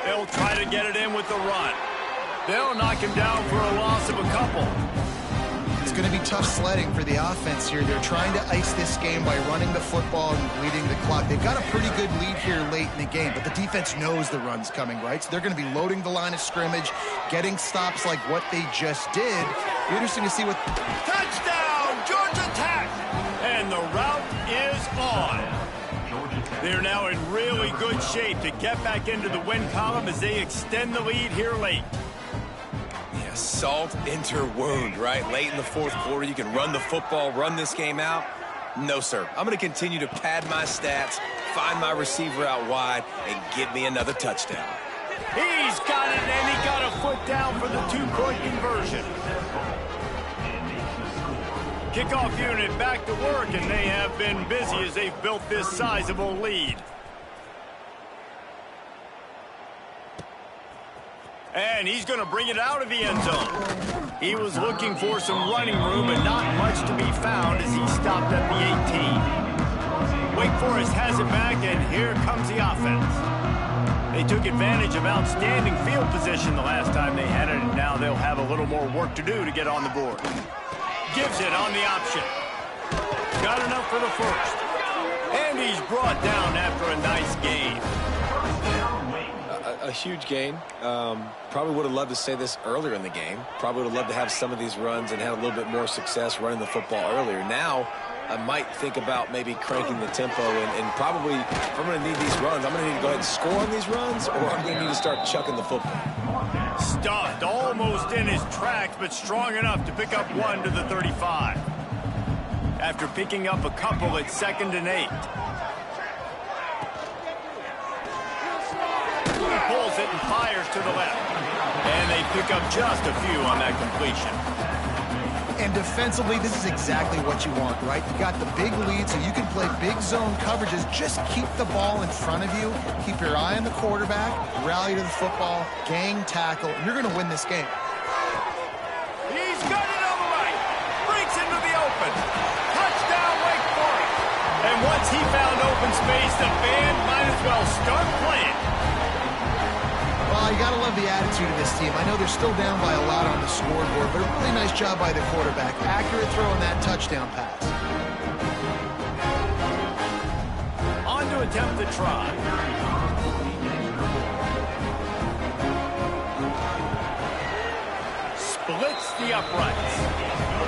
Speaker 1: They'll try to get it in with the run. They'll knock him down for a loss of a couple.
Speaker 3: It's going to be tough sledding for the offense here. They're trying to ice this game by running the football and bleeding the clock. They've got a pretty good lead here late in the game, but the defense knows the run's coming, right? So they're going to be loading the line of scrimmage, getting stops like what they just did. Be interesting to see what...
Speaker 1: Touchdown, Georgia Tech! And the route is on. They're now in really good shape to get back into the win column as they extend the lead here late.
Speaker 2: Yeah, salt into wound, right? Late in the 4th quarter, you can run the football, run this game out. No, sir. I'm going to continue to pad my stats, find my receiver out wide, and get me another touchdown.
Speaker 1: He's got it, and he got a foot down for the 2-point conversion. Kickoff unit back to work, and they have been busy as they've built this sizable lead. And he's going to bring it out of the end zone. He was looking for some running room, but not much to be found as he stopped at the 18. Wake Forest has it back, and here comes the offense. They took advantage of outstanding field position the last time they had it, and now they'll have a little more work to do to get on the board. Gives it on the option. Got enough for the first. And he's brought down after a nice gain.
Speaker 2: A huge gain. Probably would have loved to say this earlier in the game. Probably would have loved to have some of these runs and had a little bit more success running the football earlier. Now, I might think about maybe cranking the tempo and probably, if I'm going to need these runs, I'm going to need to go ahead and score on these runs, or I'm going to need to start chucking the football.
Speaker 1: Stuffed almost in his tracks, but strong enough to pick up 1 to the 35. After picking up a couple at 2nd and 8. He pulls it and fires to the left. And they pick up just a few on that completion.
Speaker 3: And defensively, this is exactly what you want, right? You got the big lead, so you can play big zone coverages. Just keep the ball in front of you. Keep your eye on the quarterback. Rally to the football. Gang tackle. You're going to win this game.
Speaker 1: He's got it on the right. Breaks into the open. Touchdown, Wake Forest. And once he found open space, the band might as well start playing.
Speaker 3: Well, you got to love the attitude of this team. I know they're still down by a lot on the scoreboard, but a really nice job by the quarterback. Accurate throw on that touchdown pass.
Speaker 1: On to attempt the try. Splits the uprights.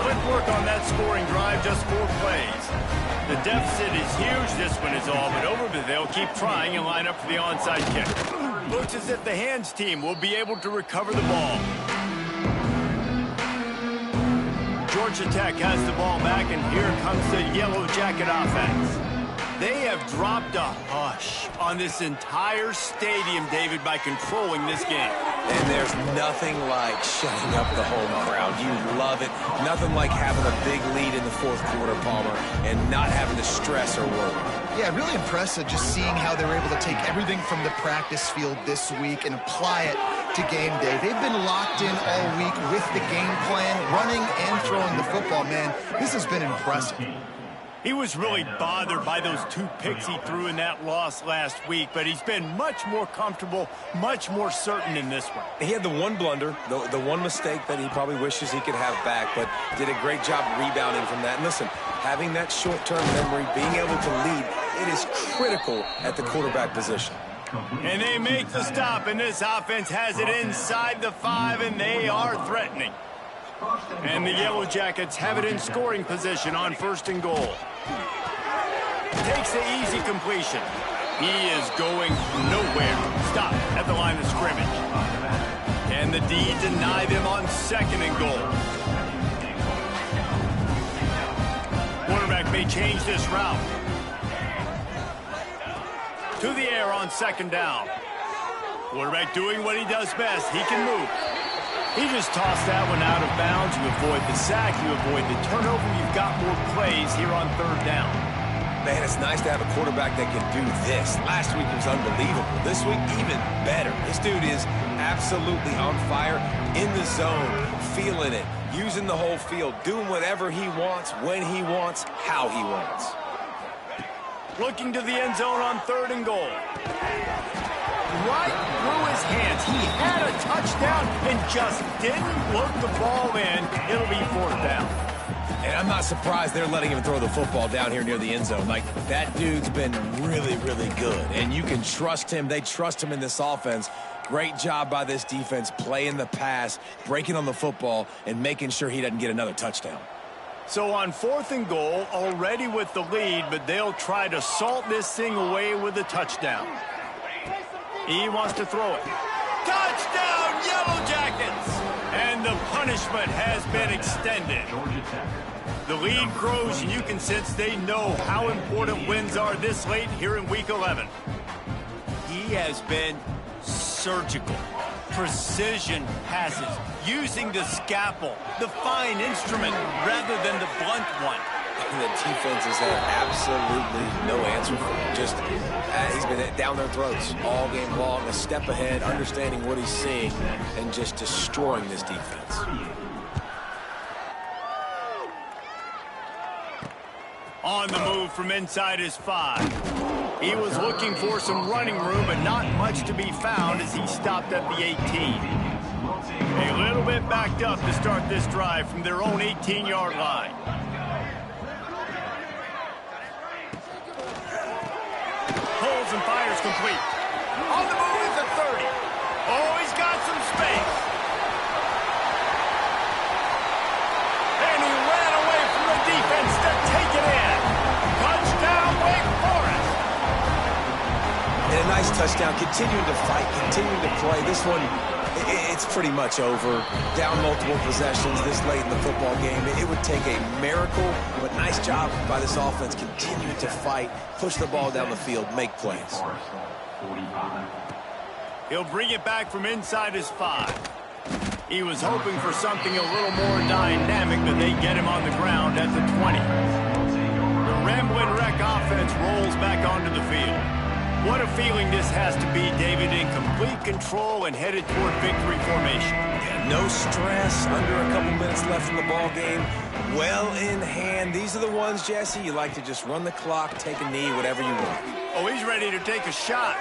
Speaker 1: Quick work on that scoring drive, just 4 plays. The deficit is huge, this one is all but over, but they'll keep trying and line up for the onside kick. Looks as if the hands team will be able to recover the ball. Georgia Tech has the ball back, and here comes the Yellow Jacket offense. They have dropped a hush on this entire stadium, David, by controlling this game.
Speaker 2: And there's nothing like shutting up the home crowd. You love it. Nothing like having a big lead in the 4th quarter, Palmer, and not having to stress or worry.
Speaker 3: Yeah, really impressive just seeing how they were able to take everything from the practice field this week and apply it to game day. They've been locked in all week with the game plan, running and throwing the football. Man, this has been impressive.
Speaker 1: He was really bothered by those 2 picks he threw in that loss last week, but he's been much more comfortable, much more certain in this one.
Speaker 2: He had the one blunder, the one mistake that he probably wishes he could have back, but did a great job rebounding from that. And listen, having that short-term memory, being able to lead, it is critical at the quarterback position.
Speaker 1: And they make the stop, and this offense has it inside the 5, and they are threatening. And the Yellow Jackets have it in scoring position on 1st and goal. Takes the easy completion. He is going nowhere. Stop at the line of scrimmage. And the D deny them on 2nd and goal. Quarterback may change this route. To the air on 2nd down. Quarterback doing what he does best. He can move. He just tossed that one out of bounds. You avoid the sack. You avoid the turnover. You've got more plays here on 3rd down.
Speaker 2: Man, it's nice to have a quarterback that can do this. Last week was unbelievable. This week, even better. This dude is absolutely on fire, in the zone, feeling it, using the whole field, doing whatever he wants, when he wants, how he wants.
Speaker 1: Looking to the end zone on 3rd and goal. Right through his hands. He had a touchdown and just didn't look the ball in. It'll be 4th down.
Speaker 2: And I'm not surprised they're letting him throw the football down here near the end zone. Like, that dude's been really, really good. And you can trust him. They trust him in this offense. Great job by this defense playing the pass, breaking on the football, and making sure he doesn't get another touchdown.
Speaker 1: So on 4th and goal, already with the lead, but they'll try to salt this thing away with a touchdown. He wants to throw it. Touchdown, Yellow Jackets! And the punishment has been extended. The lead grows, and you can sense they know how important wins are this late here in Week 11. He has been surgical. Precision passes, using the scalpel, the fine instrument, rather than the blunt one.
Speaker 2: The defense has had absolutely no answer for him. Just, he's been down their throats all game long, a step ahead, understanding what he's seeing, and just destroying this defense.
Speaker 1: On the move from inside his 5. He was looking for some running room, but not much to be found as he stopped at the 18. A little bit backed up to start this drive from their own 18-yard line. Pulls and fires complete. On the move is the 30. Oh, he's got some space. And he ran away from the defense to take it in.
Speaker 2: touchdown, continuing to fight, continuing to play. This one, it's pretty much over. Down multiple possessions this late in the football game. It would take a miracle, but nice job by this offense continuing to fight, push the ball down the field, make plays.
Speaker 1: He'll bring it back from inside his 5. He was hoping for something a little more dynamic, but they get him on the ground at the 20. The Ramblin' Wreck offense rolls back onto the field. What a feeling this has to be, David, in complete control and headed toward victory formation.
Speaker 2: Yeah, no stress, under a couple minutes left in the ball game. Well in hand. These are the ones, Jesse, you like to just run the clock, take a knee, whatever you want.
Speaker 1: Oh, he's ready to take a shot.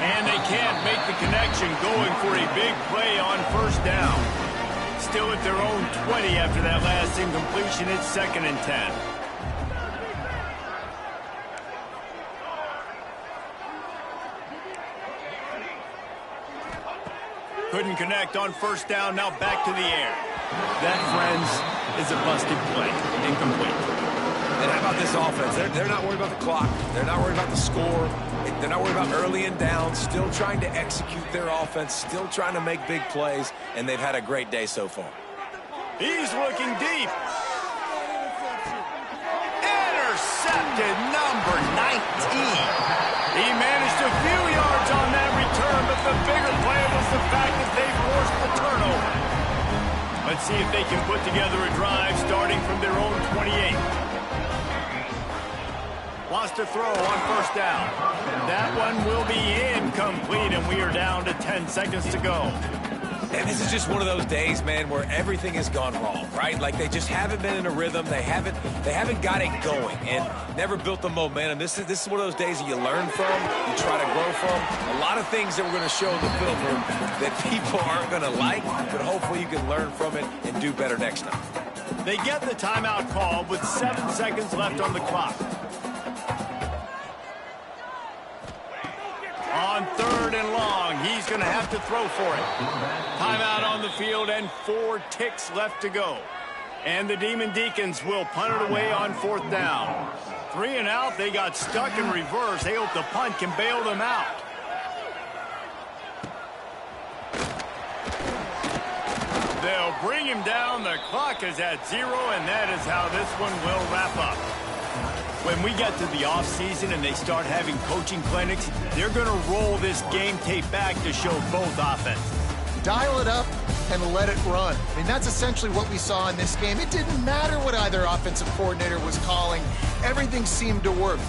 Speaker 1: And they can't make the connection, going for a big play on first down. Still at their own 20 after that last incompletion. It's 2nd and 10. Couldn't connect on first down, now back to the air. That, friends, is a busted play. Incomplete.
Speaker 2: And how about this offense? They're not worried about the clock. They're not worried about the score. They're not worried about early and down. Still trying to execute their offense. Still trying to make big plays. And they've had a great day so far.
Speaker 1: He's looking deep. Intercepted, number 19. He managed a few yards on that return, but the bigger play was the fact that they forced the turnover. Let's see if they can put together a drive starting from their own 28. Lost to throw on first down. That one will be incomplete, and we are down to 10 seconds to go.
Speaker 2: And this is just one of those days, man, where everything has gone wrong, right? Like they just haven't been in a rhythm. They haven't got it going and never built the momentum. This is one of those days that you learn from, you try to grow from. A lot of things that we're going to show in the film room that people aren't going to like, but hopefully you can learn from it and do better next time.
Speaker 1: They get the timeout call with 7 seconds left on the clock. On 3rd and long, he's going to have to throw for it. Timeout on the field and 4 ticks left to go. And the Demon Deacons will punt it away on 4th down. 3 and out, they got stuck in reverse. They hope the punt can bail them out. They'll bring him down. The clock is at 0, and that is how this one will wrap up. When we get to the offseason and they start having coaching clinics, they're going to roll this game tape back to show both offenses.
Speaker 3: Dial it up and let it run. I mean, that's essentially what we saw in this game. It didn't matter what either offensive coordinator was calling. Everything seemed to work.